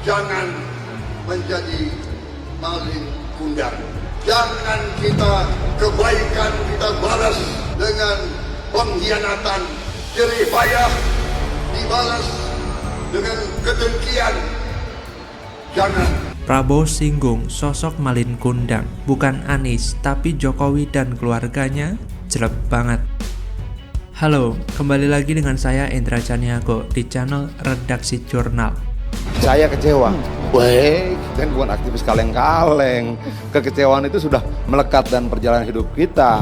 jangan menjadi maling kundang. Jangan kebaikan kita balas dengan pengkhianatan, jerih payah dibalas dengan kedengkian. Jangan. Prabowo singgung sosok malin kundang, bukan Anies tapi Jokowi dan keluarganya. Jelek banget. Halo, kembali lagi dengan saya Indra Caniago di channel Redaksi Jurnal. Saya kecewa. Baik, kan bukan aktivis kaleng-kaleng. Kekecewaan itu sudah melekat dan perjalanan hidup kita.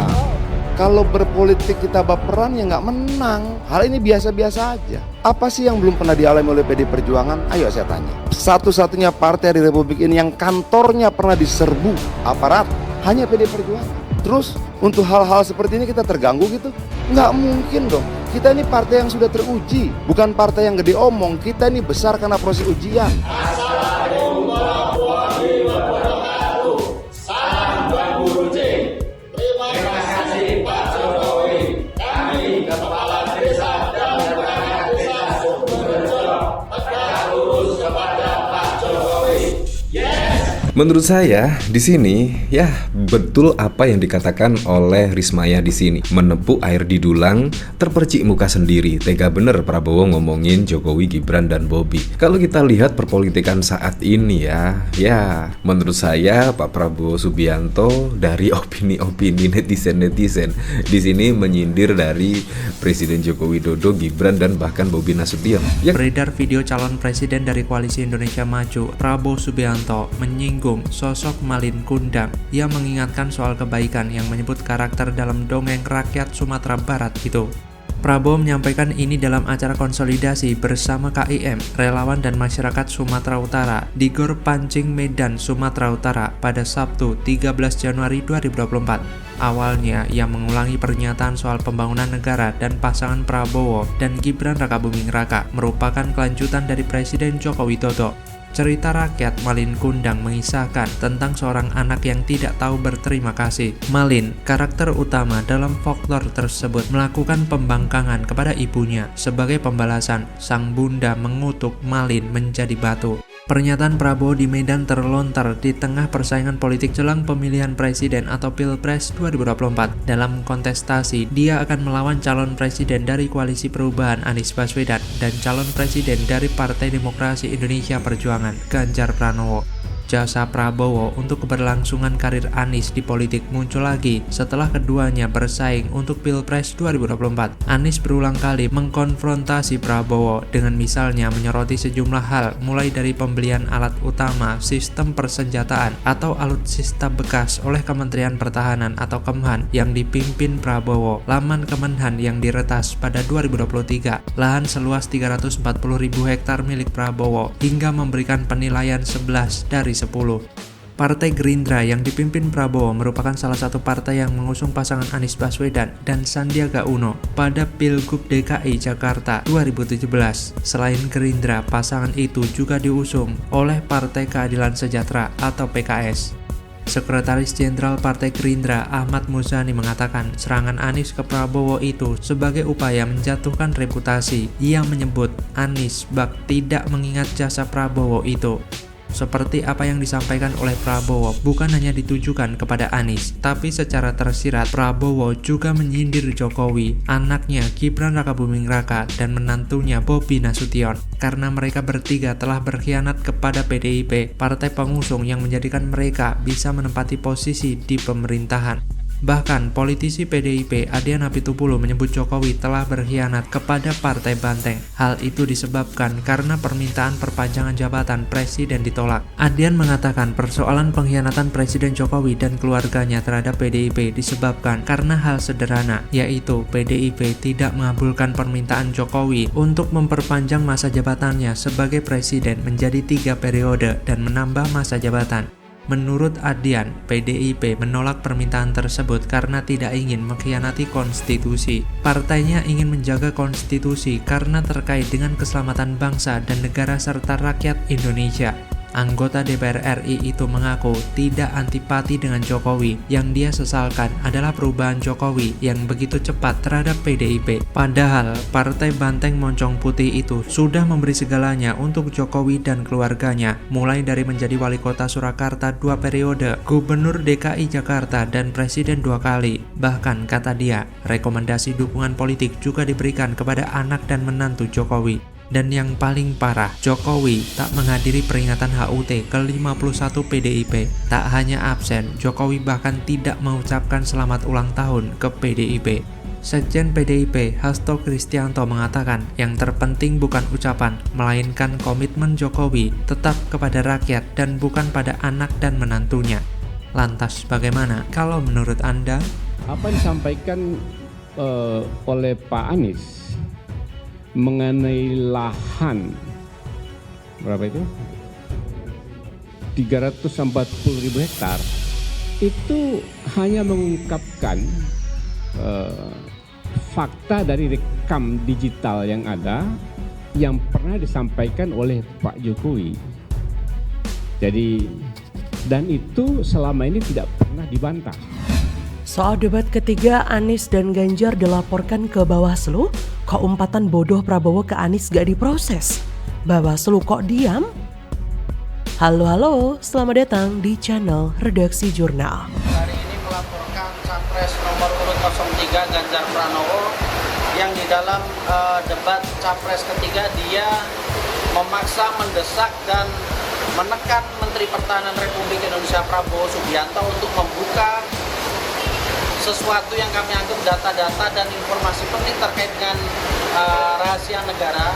Kalau berpolitik kita baperan ya nggak menang. Hal ini biasa-biasa aja. Apa sih yang belum pernah dialami oleh PD Perjuangan? Ayo saya tanya. Satu-satunya partai di Republik ini yang kantornya pernah diserbu aparat hanya PD Perjuangan. Terus untuk hal-hal seperti ini kita terganggu gitu? Nggak mungkin dong. Kita ini partai yang sudah teruji, bukan partai yang gede omong. Kita ini besar karena proses ujian. Assalamualaikum warahmatullahi wabarakatuh. Salam Bambu Runcing. Terima kasih Pak Jokowi. Kami kepala desa dan perangkat desa Sumberjo tegak lurus kepada Pak Jokowi. Yes. Menurut saya di sini ya betul apa yang dikatakan oleh Rismaya di sini. Menepuk air di dulang, terpercik muka sendiri. Tega bener Prabowo ngomongin Jokowi, Gibran dan Bobi. Kalau kita lihat perpolitikan saat ini ya menurut saya Pak Prabowo Subianto dari opini-opini netizen di sini menyindir dari Presiden Joko Widodo, Gibran dan bahkan Bobi Nasution. Beredar video calon presiden dari Koalisi Indonesia Maju, Prabowo Subianto menyinggung sosok malin kundang. Ia mengingatkan soal kebaikan yang menyebut karakter dalam dongeng rakyat Sumatera Barat itu. Prabowo menyampaikan ini dalam acara konsolidasi bersama KIM, relawan dan masyarakat Sumatera Utara di Gor Pancing Medan, Sumatera Utara pada Sabtu 13 Januari 2024. Awalnya, ia mengulangi pernyataan soal pembangunan negara dan pasangan Prabowo dan Gibran Rakabuming Raka merupakan kelanjutan dari Presiden Joko Widodo. Cerita rakyat Malin Kundang mengisahkan tentang seorang anak yang tidak tahu berterima kasih. Malin, karakter utama dalam folklore tersebut, melakukan pembangkangan kepada ibunya. Sebagai pembalasan, sang bunda mengutuk Malin menjadi batu. Pernyataan Prabowo di Medan terlontar di tengah persaingan politik jelang pemilihan presiden atau Pilpres 2024. Dalam kontestasi, dia akan melawan calon presiden dari Koalisi Perubahan Anies Baswedan dan calon presiden dari Partai Demokrasi Indonesia Perjuangan Ganjar Pranowo. Jasa Prabowo untuk keberlangsungan karir Anies di politik muncul lagi setelah keduanya bersaing untuk Pilpres 2024. Anies berulang kali mengkonfrontasi Prabowo dengan misalnya menyoroti sejumlah hal mulai dari pembelian alat utama sistem persenjataan atau alutsista bekas oleh Kementerian Pertahanan atau Kemhan yang dipimpin Prabowo, laman Kemenhan yang diretas pada 2023, lahan seluas 340.000 hektar milik Prabowo hingga memberikan penilaian 11 dari 10. Partai Gerindra yang dipimpin Prabowo merupakan salah satu partai yang mengusung pasangan Anies Baswedan dan Sandiaga Uno pada Pilgub DKI Jakarta 2017. Selain Gerindra, pasangan itu juga diusung oleh Partai Keadilan Sejahtera atau PKS. Sekretaris Jenderal Partai Gerindra Ahmad Muzani mengatakan serangan Anies ke Prabowo itu sebagai upaya menjatuhkan reputasi. Ia menyebut Anies bak tidak mengingat jasa Prabowo itu. Seperti apa yang disampaikan oleh Prabowo bukan hanya ditujukan kepada Anies, tapi secara tersirat Prabowo juga menyindir Jokowi, anaknya Gibran Rakabuming Raka dan menantunya Bobi Nasution karena mereka bertiga telah berkhianat kepada PDIP, partai pengusung yang menjadikan mereka bisa menempati posisi di pemerintahan. Bahkan politisi PDIP Adian Apitupulu menyebut Jokowi telah berkhianat kepada Partai Banteng. Hal itu disebabkan karena permintaan perpanjangan jabatan presiden ditolak. Adian mengatakan persoalan pengkhianatan Presiden Jokowi dan keluarganya terhadap PDIP disebabkan karena hal sederhana, yaitu PDIP tidak mengabulkan permintaan Jokowi untuk memperpanjang masa jabatannya sebagai presiden menjadi 3 periode dan menambah masa jabatan. Menurut Adian, PDIP menolak permintaan tersebut karena tidak ingin mengkhianati konstitusi. Partainya ingin menjaga konstitusi karena terkait dengan keselamatan bangsa dan negara serta rakyat Indonesia. Anggota DPR RI itu mengaku tidak antipati dengan Jokowi. Yang dia sesalkan adalah perubahan Jokowi yang begitu cepat terhadap PDIP. Padahal Partai Banteng Moncong Putih itu sudah memberi segalanya untuk Jokowi dan keluarganya, mulai dari menjadi wali kota Surakarta 2 periode, gubernur DKI Jakarta, dan presiden 2 kali. Bahkan kata dia, rekomendasi dukungan politik juga diberikan kepada anak dan menantu Jokowi. Dan yang paling parah, Jokowi tak menghadiri peringatan HUT ke-51 PDIP. Tak hanya absen, Jokowi bahkan tidak mengucapkan selamat ulang tahun ke PDIP. Sekjen PDIP Hasto Kristianto mengatakan yang terpenting bukan ucapan, melainkan komitmen Jokowi tetap kepada rakyat dan bukan pada anak dan menantunya. Lantas bagaimana kalau menurut Anda? Apa yang disampaikan oleh Pak Anies mengenai lahan berapa itu 340.000 hektar itu hanya mengungkapkan fakta dari rekam digital yang ada yang pernah disampaikan oleh Pak Jokowi. Jadi dan itu selama ini tidak pernah dibantah. Soal debat ketiga Anies dan Ganjar dilaporkan ke Bawaslu, kok umpatan bodoh Prabowo ke Anies gak diproses? Bawaslu kok diam? Halo, selamat datang di channel Redaksi Jurnal. Hari ini melaporkan Capres nomor urut 03 Ganjar Pranowo yang di dalam debat Capres ketiga dia memaksa, mendesak, dan menekan Menteri Pertahanan Republik Indonesia Prabowo Subianto untuk membuka sesuatu yang kami anggap data-data dan informasi penting terkait dengan rahasia negara.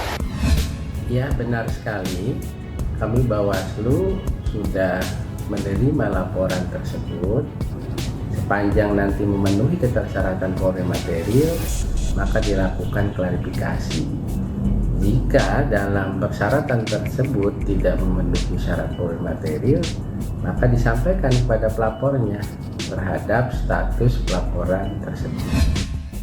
Ya, benar sekali. Kami Bawaslu sudah menerima laporan tersebut. Sepanjang nanti memenuhi ketersyaratan polri material, maka dilakukan klarifikasi. Jika dalam persyaratan tersebut tidak memenuhi syarat polri material, maka disampaikan kepada pelapornya terhadap status pelaporan tersebut.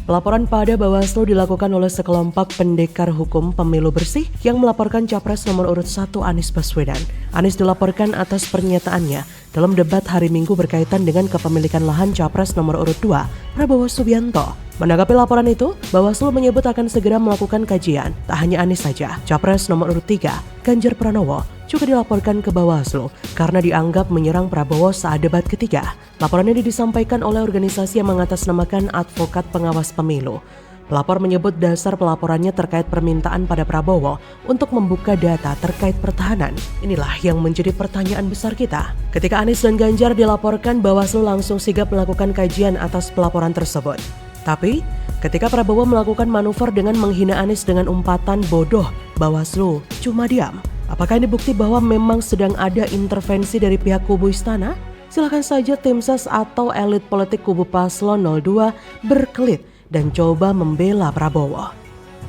Pelaporan pada Bawaslu dilakukan oleh sekelompok pendekar hukum pemilu bersih yang melaporkan Capres nomor urut 1 Anies Baswedan. Anies dilaporkan atas pernyataannya dalam debat hari Minggu berkaitan dengan kepemilikan lahan Capres nomor urut 2 Prabowo Subianto. Menanggapi laporan itu, Bawaslu menyebut akan segera melakukan kajian. Tak hanya Anies saja, Capres nomor urut 3 Ganjar Pranowo juga dilaporkan ke Bawaslu karena dianggap menyerang Prabowo saat debat ketiga. Laporan ini disampaikan oleh organisasi yang mengatasnamakan Advokat Pengawas Pemilu. Pelapor menyebut dasar pelaporannya terkait permintaan pada Prabowo untuk membuka data terkait pertahanan. Inilah yang menjadi pertanyaan besar kita. Ketika Anies dan Ganjar dilaporkan, Bawaslu langsung sigap melakukan kajian atas pelaporan tersebut. Tapi, ketika Prabowo melakukan manuver dengan menghina Anies dengan umpatan bodoh, Bawaslu cuma diam. Apakah ini bukti bahwa memang sedang ada intervensi dari pihak kubu istana? Silakan saja tim ses atau elit politik kubu Paslon 02 berkelit dan coba membela Prabowo.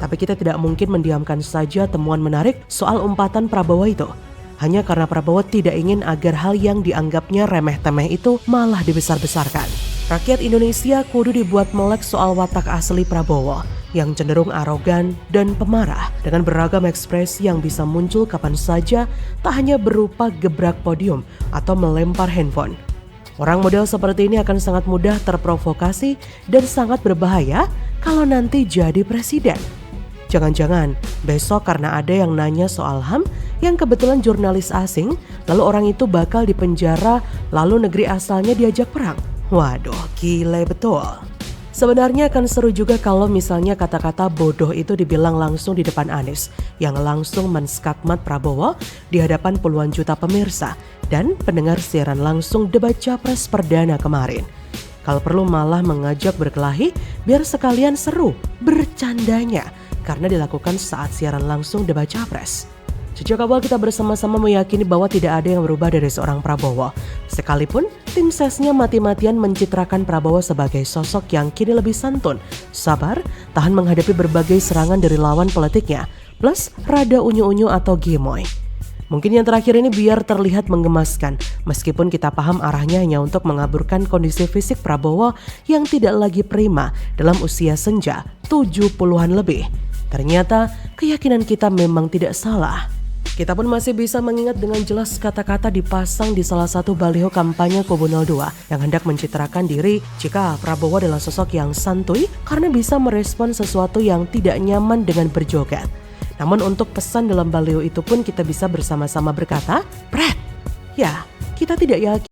Tapi kita tidak mungkin mendiamkan saja temuan menarik soal umpatan Prabowo itu. Hanya karena Prabowo tidak ingin agar hal yang dianggapnya remeh-temeh itu malah dibesar-besarkan. Rakyat Indonesia kudu dibuat melek soal watak asli Prabowo yang cenderung arogan dan pemarah dengan beragam ekspresi yang bisa muncul kapan saja, tak hanya berupa gebrak podium atau melempar handphone. Orang model seperti ini akan sangat mudah terprovokasi dan sangat berbahaya kalau nanti jadi presiden. Jangan-jangan besok karena ada yang nanya soal HAM yang kebetulan jurnalis asing, lalu orang itu bakal dipenjara, lalu negeri asalnya diajak perang. Waduh, gile betul. Sebenarnya akan seru juga kalau misalnya kata-kata bodoh itu dibilang langsung di depan Anies yang langsung menskakmat Prabowo di hadapan puluhan juta pemirsa dan pendengar siaran langsung debat Capres perdana kemarin. Kalau perlu malah mengajak berkelahi biar sekalian seru bercandanya karena dilakukan saat siaran langsung debat Capres. Sejak awal kita bersama-sama meyakini bahwa tidak ada yang berubah dari seorang Prabowo. Sekalipun tim sesnya mati-matian mencitrakan Prabowo sebagai sosok yang kini lebih santun, sabar, tahan menghadapi berbagai serangan dari lawan politiknya, plus rada unyu-unyu atau gemoy. Mungkin yang terakhir ini biar terlihat menggemaskan, meskipun kita paham arahnya hanya untuk mengaburkan kondisi fisik Prabowo yang tidak lagi prima dalam usia senja 70-an lebih. Ternyata keyakinan kita memang tidak salah. Kita pun masih bisa mengingat dengan jelas kata-kata dipasang di salah satu baliho kampanye Kubu 02 yang hendak mencitrakan diri jika Prabowo adalah sosok yang santuy karena bisa merespon sesuatu yang tidak nyaman dengan berjoget. Namun untuk pesan dalam baliho itu pun kita bisa bersama-sama berkata, "Pret." Ya, kita tidak yakin